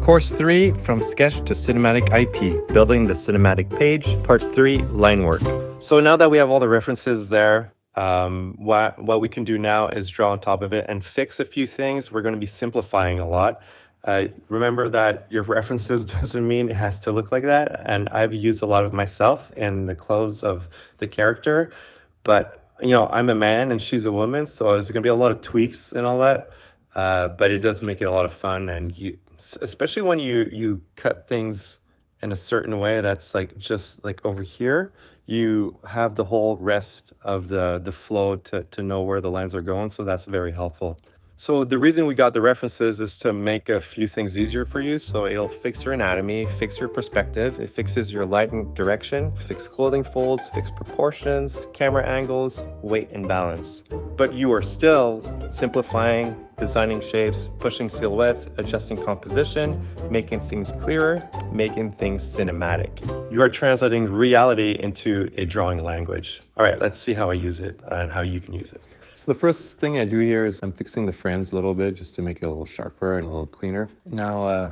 Course 3, From Sketch to Cinematic IP, Building the Cinematic Page, Part 3, LINEWORK. So now that we have all the references there, what we can do now is draw on top of it and fix a few things. We're going to be simplifying a lot. Remember that your references doesn't mean it has to look like that. And I've used a lot of myself in the clothes of the character. But, I'm a man and she's a woman, so there's going to be a lot of tweaks and all that. But it does make it a lot of fun, and especially when you cut things in a certain way that's like just like over here, you have the whole rest of the flow to know where the lines are going, so that's very helpful. So the reason we got the references is to make a few things easier for you. So it'll fix your anatomy, fix your perspective, it fixes your light and direction, fix clothing folds, fix proportions, camera angles, weight and balance. But you are still simplifying, designing shapes, pushing silhouettes, adjusting composition, making things clearer, making things cinematic. You are translating reality into a drawing language. All right, let's see how I use it and how you can use it. So the first thing I do here is I'm fixing the frames a little bit just to make it a little sharper and a little cleaner. Now,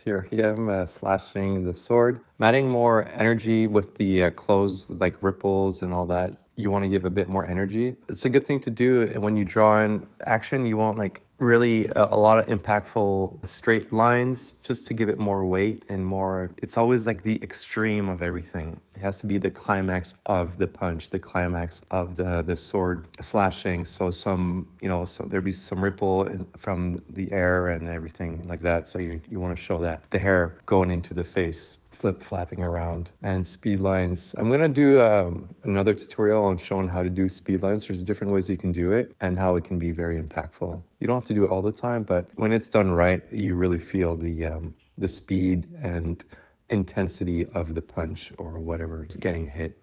here I'm slashing the sword. I'm adding more energy with the clothes, like ripples and all that. You want to give a bit more energy. It's a good thing to do when you draw in action. You want like really a lot of impactful straight lines just to give it more weight and more. It's always like the extreme of everything. It has to be the climax of the punch, the climax of the sword slashing. So so there'd be some ripple from the air and everything like that. So you want to show that the hair going into the face, flapping around, and speed lines. I'm gonna do another tutorial on showing how to do speed lines. There's different ways you can do it and how it can be very impactful. You don't have to do it all the time, but when it's done right, you really feel the speed and intensity of the punch or whatever is getting hit.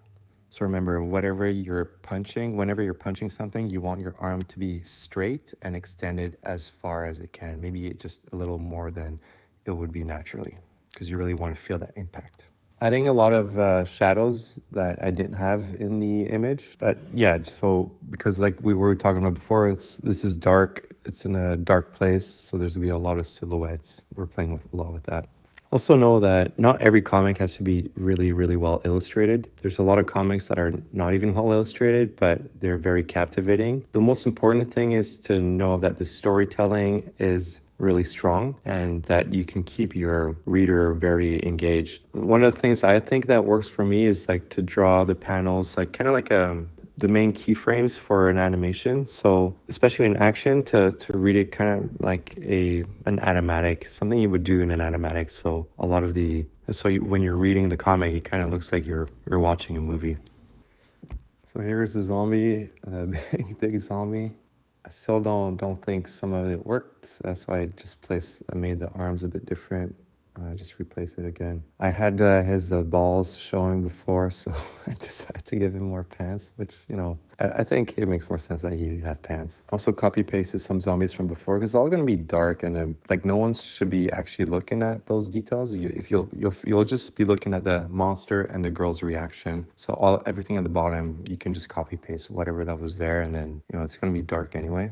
So remember, whenever you're punching something, you want your arm to be straight and extended as far as it can. Maybe just a little more than it would be naturally, because you really want to feel that impact. Adding a lot of shadows that I didn't have in the image. But yeah, so because like we were talking about before, this is dark. It's in a dark place, so there's gonna be a lot of silhouettes. We're playing with a lot with that. Also know that not every comic has to be really, really well illustrated. There's a lot of comics that are not even well illustrated, but they're very captivating. The most important thing is to know that the storytelling is really strong and that you can keep your reader very engaged. One of the things I think that works for me is like to draw the panels like kind of like the main keyframes for an animation. So especially in action, to read it kind of like an animatic, something you would do in an animatic. So when you're reading the comic, it kind of looks like you're watching a movie. So here's the zombie, a big zombie. I still don't think some of it worked. That's why I made the arms a bit different. Just replace it again. I had his balls showing before, so I decided to give him more pants, which, I think it makes more sense that you have pants. Also copy pasted some zombies from before, because it's all going to be dark and like no one should be actually looking at those details. You'll just be looking at the monster and the girl's reaction. So everything at the bottom, you can just copy paste whatever that was there, and then, it's going to be dark anyway.